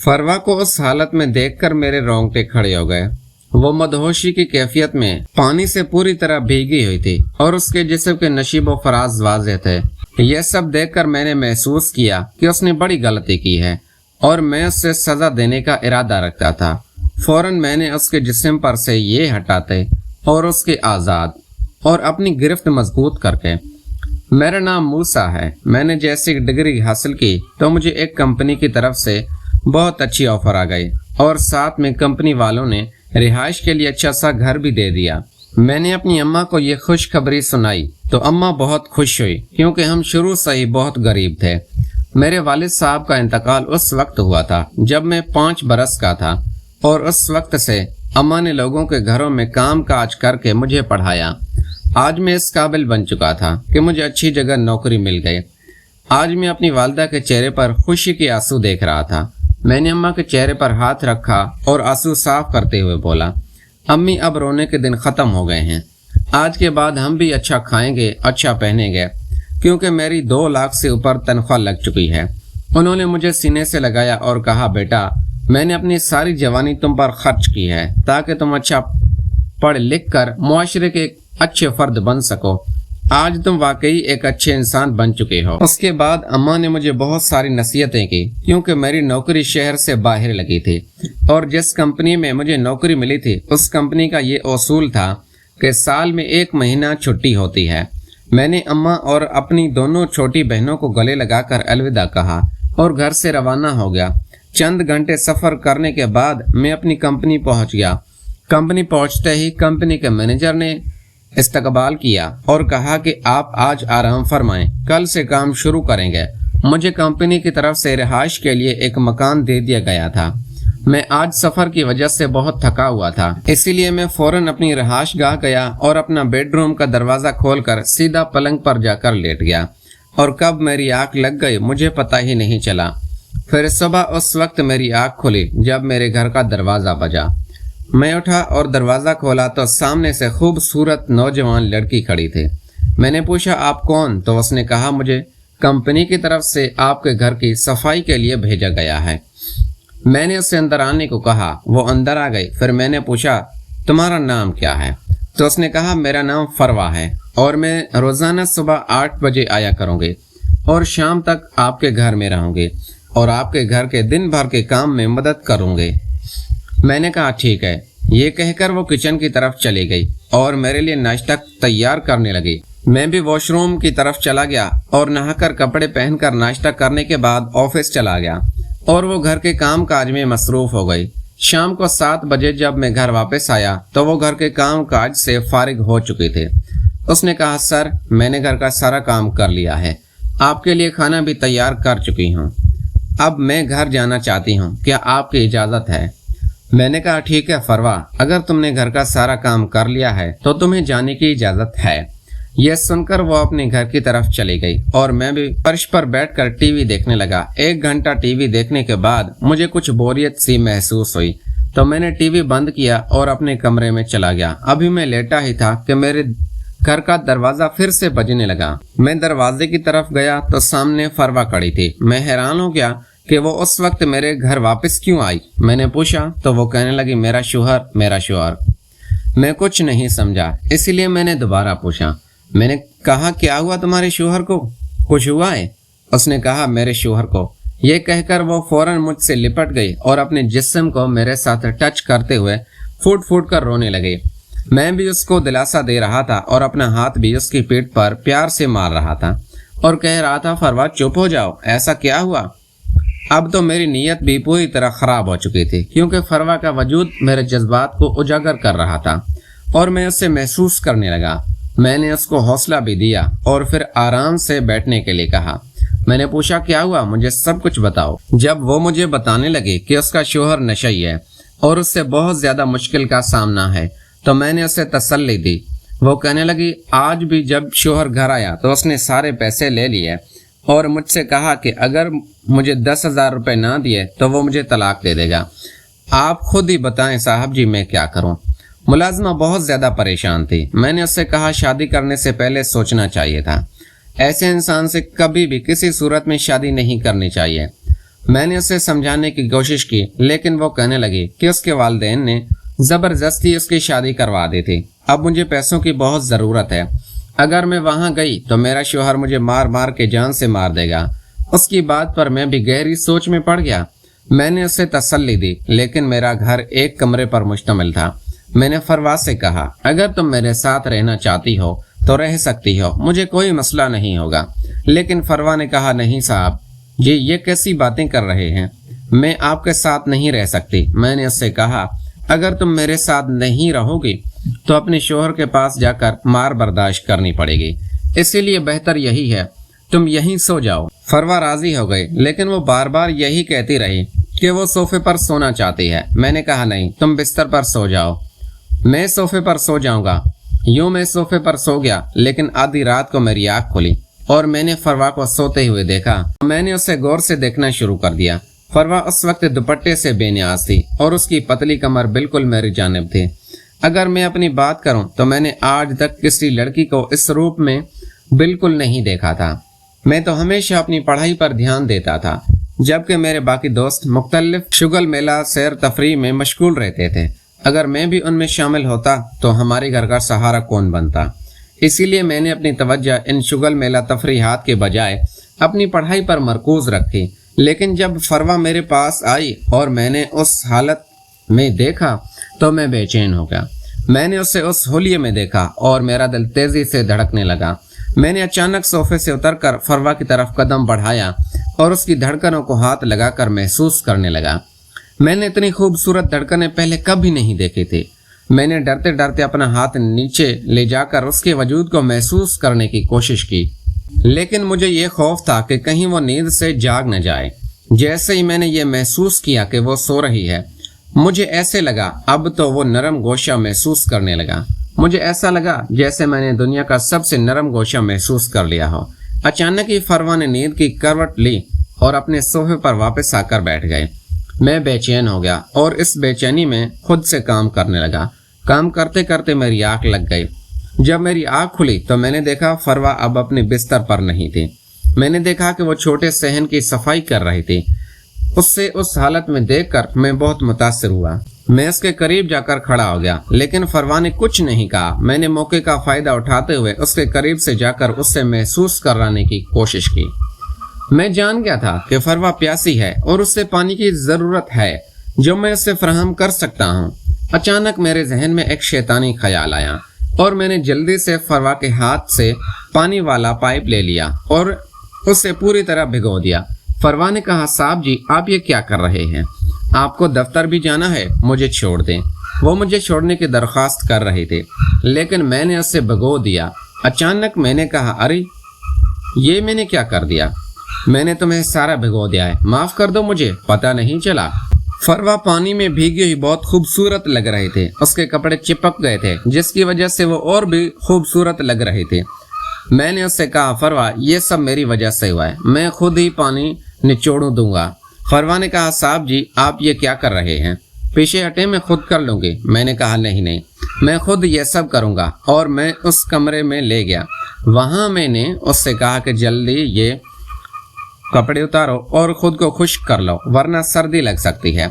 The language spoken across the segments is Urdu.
فروا کو اس حالت میں دیکھ کر میرے رونگٹے کھڑے ہو گئے۔ وہ مدہوشی کی کیفیت میں پانی سے پوری طرح بھیگی ہوئی تھی اور اس کے جسم کے نشیب و فراز واضح تھے۔ یہ سب دیکھ کر میں نے محسوس کیا کہ اس نے بڑی غلطی کی ہے اور میں اس سے سزا دینے کا ارادہ رکھتا تھا۔ فوراً میں نے اس کے جسم پر سے یہ ہٹاتے اور اس کے آزاد اور اپنی گرفت مضبوط کر کے، میرا نام موسیٰ ہے، میں نے جیسی ڈگری حاصل کی تو مجھے ایک کمپنی کی طرف سے بہت اچھی آفر آ گئی اور ساتھ میں کمپنی والوں نے رہائش کے لیے اچھا سا گھر بھی دے دیا۔ میں نے اپنی اماں کو یہ خوشخبری سنائی تو اماں بہت خوش ہوئی کیونکہ ہم شروع سے ہی بہت غریب تھے۔ میرے والد صاحب کا انتقال اس وقت ہوا تھا جب میں 5 برس کا تھا اور اس وقت سے اماں نے لوگوں کے گھروں میں کام کاج کر کے مجھے پڑھایا۔ آج میں اس قابل بن چکا تھا کہ مجھے اچھی جگہ نوکری مل گئی۔ آج میں اپنی والدہ کے چہرے پر خوشی کے آنسو دیکھ رہا تھا۔ میں نے اماں کے چہرے پر ہاتھ رکھا اور آنسو صاف کرتے ہوئے بولا، امی اب رونے کے دن ختم ہو گئے ہیں، آج کے بعد ہم بھی اچھا کھائیں گے، اچھا پہنیں گے، کیونکہ میری 2 لاکھ سے اوپر تنخواہ لگ چکی ہے۔ انہوں نے مجھے سینے سے لگایا اور کہا، بیٹا میں نے اپنی ساری جوانی تم پر خرچ کی ہے تاکہ تم اچھا پڑھ لکھ کر معاشرے کے ایک اچھے فرد بن سکو۔ آج تم واقعی ایک اچھے انسان بن چکے ہو۔ اس کے بعد اماں نے مجھے بہت ساری نصیحتیں کی کیونکہ میری نوکری شہر سے باہر لگی تھی اور جس کمپنی میں مجھے نوکری ملی تھی اس کمپنی کا یہ اصول تھا کہ سال میں 1 مہینہ چھٹی ہوتی ہے۔ میں نے اماں اور اپنی دونوں چھوٹی بہنوں کو گلے لگا کر الوداع کہا اور گھر سے روانہ ہو گیا۔ چند گھنٹے سفر کرنے کے بعد میں اپنی کمپنی پہنچ گیا۔ کمپنی پہنچتے ہی کمپنی کے مینیجر نے استقبال کیا اور کہا کہ آپ آج آرام فرمائیں، کل سے کام شروع کریں گے۔ مجھے کمپنی کی طرف سے رہائش کے لیے ایک مکان دے دیا گیا تھا۔ میں آج سفر کی وجہ سے بہت تھکا ہوا تھا، اسی لیے میں فوراً اپنی رہائش گاہ گیا اور اپنا بیڈ روم کا دروازہ کھول کر سیدھا پلنگ پر جا کر لیٹ گیا اور کب میری آنکھ لگ گئی مجھے پتہ ہی نہیں چلا۔ پھر صبح اس وقت میری آنکھ کھلی جب میرے گھر کا دروازہ بجا۔ میں اٹھا اور دروازہ کھولا تو سامنے سے خوبصورت نوجوان لڑکی کھڑی تھی۔ میں نے پوچھا، آپ کون؟ تو اس نے کہا، مجھے کمپنی کی طرف سے آپ کے گھر کی صفائی کے لیے بھیجا گیا ہے۔ میں نے اس سے اندر آنے کو کہا، وہ اندر آ گئی۔ پھر میں نے پوچھا، تمہارا نام کیا ہے؟ تو اس نے کہا، میرا نام فروا ہے اور میں روزانہ صبح 8 بجے آیا کروں گی اور شام تک آپ کے گھر میں رہوں گی اور آپ کے گھر کے دن بھر کے کام میں مدد کروں گی۔ میں نے کہا، ٹھیک ہے۔ یہ کہہ کر وہ کچن کی طرف چلی گئی اور میرے لیے ناشتہ تیار کرنے لگی۔ میں بھی واش روم کی طرف چلا گیا اور نہا کر کپڑے پہن کر ناشتہ کرنے کے بعد آفس چلا گیا اور وہ گھر کے کام کاج میں مصروف ہو گئی۔ شام کو 7 بجے جب میں گھر واپس آیا تو وہ گھر کے کام کاج سے فارغ ہو چکی تھی۔ اس نے کہا، سر میں نے گھر کا سارا کام کر لیا ہے، آپ کے لیے کھانا بھی تیار کر چکی ہوں، اب میں گھر جانا چاہتی ہوں، کیا آپ کی اجازت ہے؟ میں نے کہا، ٹھیک ہے فروا، اگر تم نے گھر کا سارا کام کر لیا ہے تو تمہیں جانے کی اجازت ہے۔ یہ سن کر وہ اپنے گھر کی طرف چلی گئی اور میں بھی فرش پر بیٹھ کر ٹی وی دیکھنے لگا۔ 1 گھنٹہ ٹی وی دیکھنے کے بعد مجھے کچھ بوریت سی محسوس ہوئی تو میں نے ٹی وی بند کیا اور اپنے کمرے میں چلا گیا۔ ابھی میں لیٹا ہی تھا کہ میرے گھر کا دروازہ پھر سے بجنے لگا۔ میں دروازے کی طرف گیا تو سامنے فروا کھڑی تھی۔ میں حیران ہو گیا کہ وہ اس وقت میرے گھر واپس کیوں آئی۔ میں نے پوچھا تو وہ کہنے لگی، میرا شوہر۔ میں کچھ نہیں سمجھا، اسی لیے میں نے دوبارہ پوچھا۔ میں نے کہا، کیا ہوا تمہارے شوہر کو؟ کچھ ہوا ہے؟ اس نے کہا، میرے شوہر کو۔ یہ کہہ کر وہ فوراً مجھ سے لپٹ گئی اور اپنے جسم کو میرے ساتھ ٹچ کرتے ہوئے پھوٹ پھوٹ کر رونے لگی۔ میں بھی اس کو دلاسا دے رہا تھا اور اپنا ہاتھ بھی اس کی پیٹھ پر پیار سے مار رہا تھا اور کہہ رہا تھا، فروا چپ ہو جاؤ، ایسا کیا ہوا؟ اب تو میری نیت بھی پوری طرح خراب ہو چکی تھی کیونکہ فروا کا وجود میرے جذبات کو اجاگر کر رہا تھا اور میں اسے محسوس کرنے لگا۔ میں نے اس کو حوصلہ بھی دیا اور پھر آرام سے بیٹھنے کے لیے کہا۔ میں نے پوچھا، کیا ہوا؟ مجھے سب کچھ بتاؤ۔ جب وہ مجھے بتانے لگی کہ اس کا شوہر نشئی ہے اور اس سے بہت زیادہ مشکل کا سامنا ہے تو میں نے اسے تسلی دی۔ وہ کہنے لگی، آج بھی جب شوہر گھر آیا تو اس نے سارے پیسے لے لیے اور مجھ سے کہا کہ اگر مجھے 10,000 روپے نہ دیے تو وہ مجھے طلاق دے دے گا۔ آپ خود ہی بتائیں صاحب جی، میں کیا کروں؟ ملازمہ بہت زیادہ پریشان تھی۔ میں نے اس سے کہا، شادی کرنے سے پہلے سوچنا چاہیے تھا، ایسے انسان سے کبھی بھی کسی صورت میں شادی نہیں کرنی چاہیے۔ میں نے اسے سمجھانے کی کوشش کی، لیکن وہ کہنے لگی کہ اس کے والدین نے زبردستی اس کی شادی کروا دی تھی۔ اب مجھے پیسوں کی بہت ضرورت ہے، اگر میں وہاں گئی تو میرا شوہر مجھے مار مار کے جان سے مار دے گا۔ اس کی بات پر میں بھی گہری سوچ میں پڑ گیا۔ میں نے اسے تسلی دی، لیکن میرا گھر ایک کمرے پر مشتمل تھا۔ میں نے فروا سے کہا، اگر تم میرے ساتھ رہنا چاہتی ہو تو رہ سکتی ہو، مجھے کوئی مسئلہ نہیں ہوگا۔ لیکن فروا نے کہا، نہیں صاحب، یہ کیسی باتیں کر رہے ہیں، میں آپ کے ساتھ نہیں رہ سکتی۔ میں نے اس سے کہا، اگر تم میرے ساتھ نہیں رہو گی تو اپنے شوہر کے پاس جا کر مار برداشت کرنی پڑے گی، اسی لیے بہتر یہی ہے تم یہیں سو جاؤ۔ فروا راضی ہو گئی، لیکن وہ بار بار یہی کہتی رہی کہ وہ صوفے پر سونا چاہتی ہے۔ میں نے کہا، نہیں، تم بستر پر سو جاؤ، میں صوفے پر سو جاؤں گا۔ یوں میں صوفے پر سو گیا، لیکن آدھی رات کو میری آنکھ کھلی اور میں نے فروا کو سوتے ہوئے دیکھا۔ میں نے اسے غور سے دیکھنا شروع کر دیا۔ فروا اس وقت دوپٹے سے بے نیاز تھی اور اس کی پتلی کمر بالکل میری جانب تھی۔ اگر میں اپنی بات کروں تو میں نے آج تک کسی لڑکی کو اس روپ میں بالکل نہیں دیکھا تھا۔ میں تو ہمیشہ اپنی پڑھائی پر دھیان دیتا تھا، جبکہ میرے باقی دوست مختلف شغل میلہ سیر تفریح میں مشغول رہتے تھے۔ اگر میں بھی ان میں شامل ہوتا تو ہمارے گھر کا سہارا کون بنتا؟ اسی لیے میں نے اپنی توجہ ان شغل میلہ تفریحات کے بجائے اپنی پڑھائی پر مرکوز رکھی۔ لیکن جب فروا میرے پاس آئی اور میں نے اس حالت میں دیکھا تو میں بے چین ہو گیا۔ میں نے اسے اس حلیے میں دیکھا اور میرا دل تیزی سے دھڑکنے لگا۔ میں نے اچانک صوفے سے اتر کر فروا کی طرف قدم بڑھایا اور اس کی دھڑکنوں کو ہاتھ لگا کر محسوس کرنے لگا۔ میں نے اتنی خوبصورت دھڑکنیں پہلے کبھی نہیں دیکھی تھی۔ میں نے ڈرتے ڈرتے اپنا ہاتھ نیچے لے جا کر اس کے وجود کو محسوس کرنے کی کوشش کی، لیکن مجھے یہ خوف تھا کہ کہیں وہ نیند سے جاگ نہ جائے۔ جیسے ہی میں نے یہ محسوس کیا کہ وہ سو رہی ہے، مجھے ایسے لگا اب تو وہ نرم گوشہ محسوس کرنے لگا۔ مجھے ایسا لگا جیسے میں نے دنیا کا سب سے نرم گوشہ محسوس کر لیا ہو۔ اچانک ہی فروا نے نیند کی کروٹ لی اور اپنے صوفے پر واپس آ کر بیٹھ گئے۔ میں بے چین ہو گیا اور اس بے چینی میں خود سے کام کرنے لگا۔ کام کرتے کرتے میری آنکھ لگ گئی۔ جب میری آنکھ کھلی تو میں نے دیکھا فروا اب اپنے بستر پر نہیں تھی۔ میں نے دیکھا کہ وہ چھوٹے صحن کی صفائی کر رہی تھی۔ اس سے اس حالت میں دیکھ کر میں بہت متاثر ہوا۔ میں اس کے قریب جا کر کھڑا ہو گیا، لیکن فروا نے کچھ نہیں کہا۔ میں نے موقع کا فائدہ اٹھاتے ہوئے اس کے قریب سے جا کر اس سے محسوس کرانے کی کوشش کی۔ میں جان گیا تھا کہ فروا پیاسی ہے اور اس سے پانی کی ضرورت ہے جو میں اس سے فراہم کر سکتا ہوں۔ اچانک میرے ذہن میں ایک شیطانی خیال آیا اور میں نے جلدی سے فروا کے ہاتھ سے پانی والا پائپ لے لیا اور اسے پوری طرح بھگو دیا۔ فروا نے کہا، صاحب جی، آپ یہ کیا کر رہے ہیں؟ آپ کو دفتر بھی جانا ہے، مجھے چھوڑ دیں۔ وہ مجھے چھوڑنے کی درخواست کر رہے تھے، لیکن میں نے اسے بھگو دیا۔ اچانک میں نے کہا، ارے یہ میں نے کیا کر دیا؟ میں نے تمہیں سارا بھگو دیا ہے، معاف کر دو، مجھے پتہ نہیں چلا۔ فروا پانی میں بھیگی ہوئی بہت خوبصورت لگ رہے تھے۔ اس کے کپڑے چپک گئے تھے، جس کی وجہ سے وہ اور بھی خوبصورت لگ رہے تھے۔ میں نے اس سے کہا، فروا، یہ سب میری وجہ سے ہوا ہے، میں خود ہی پانی نچوڑ دوں گا۔ فروا نے کہا، صاحب جی، آپ یہ کیا کر رہے ہیں؟ پیچھے ہٹے، میں خود کر لوں گی۔ میں نے کہا، نہیں، میں خود یہ سب کروں گا، اور میں اس کمرے میں لے گیا۔ وہاں میں نے اس سے کہا کہ جلدی یہ کپڑے اتارو اور خود کو خشک کر لو، ورنہ سردی لگ سکتی ہے۔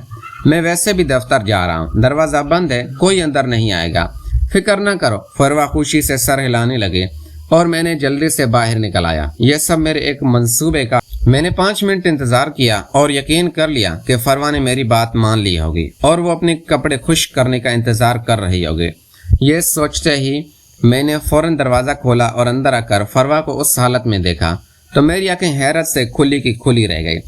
میں ویسے بھی دفتر جا رہا ہوں، دروازہ بند ہے، کوئی اندر نہیں آئے گا، فکر نہ کرو۔ فروا خوشی سے سر ہلانے لگے اور میں نے جلدی سے باہر نکل آیا۔ یہ سب میرے ایک منصوبے کا۔ میں نے 5 منٹ انتظار کیا اور یقین کر لیا کہ فروا نے میری بات مان لی ہوگی اور وہ اپنے کپڑے خشک کرنے کا انتظار کر رہی ہوگی۔ یہ سوچتے ہی میں نے فوراً دروازہ کھولا اور اندر آ کر فروا کو اس حالت میں دیکھا تو میری آنکھیں حیرت سے کھلی کی کھلی رہ گئی۔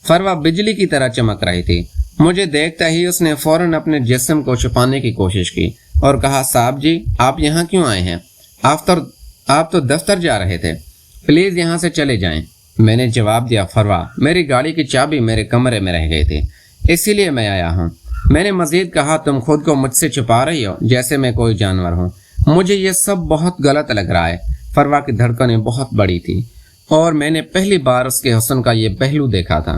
فروا بجلی کی طرح چمک رہی تھی۔ مجھے دیکھتا ہی اس نے فوراً اپنے جسم کو چھپانے کی کوشش کی اور کہا، صاحب جی، آپ یہاں کیوں آئے ہیں؟ آپ تو دفتر جا رہے تھے، پلیز یہاں سے چلے جائیں۔ میں نے جواب دیا، فروا، میری گاڑی کی چابی میرے کمرے میں رہ گئی تھی، اسی لیے میں آیا ہوں۔ میں نے مزید کہا، تم خود کو مجھ سے چھپا رہی ہو جیسے میں کوئی جانور ہوں۔ مجھے یہ سب بہت غلط لگ رہا ہے۔ فروا کی دھڑکنیں بہت بڑی تھی اور میں نے پہلی بار اس کے حسن کا یہ پہلو دیکھا تھا۔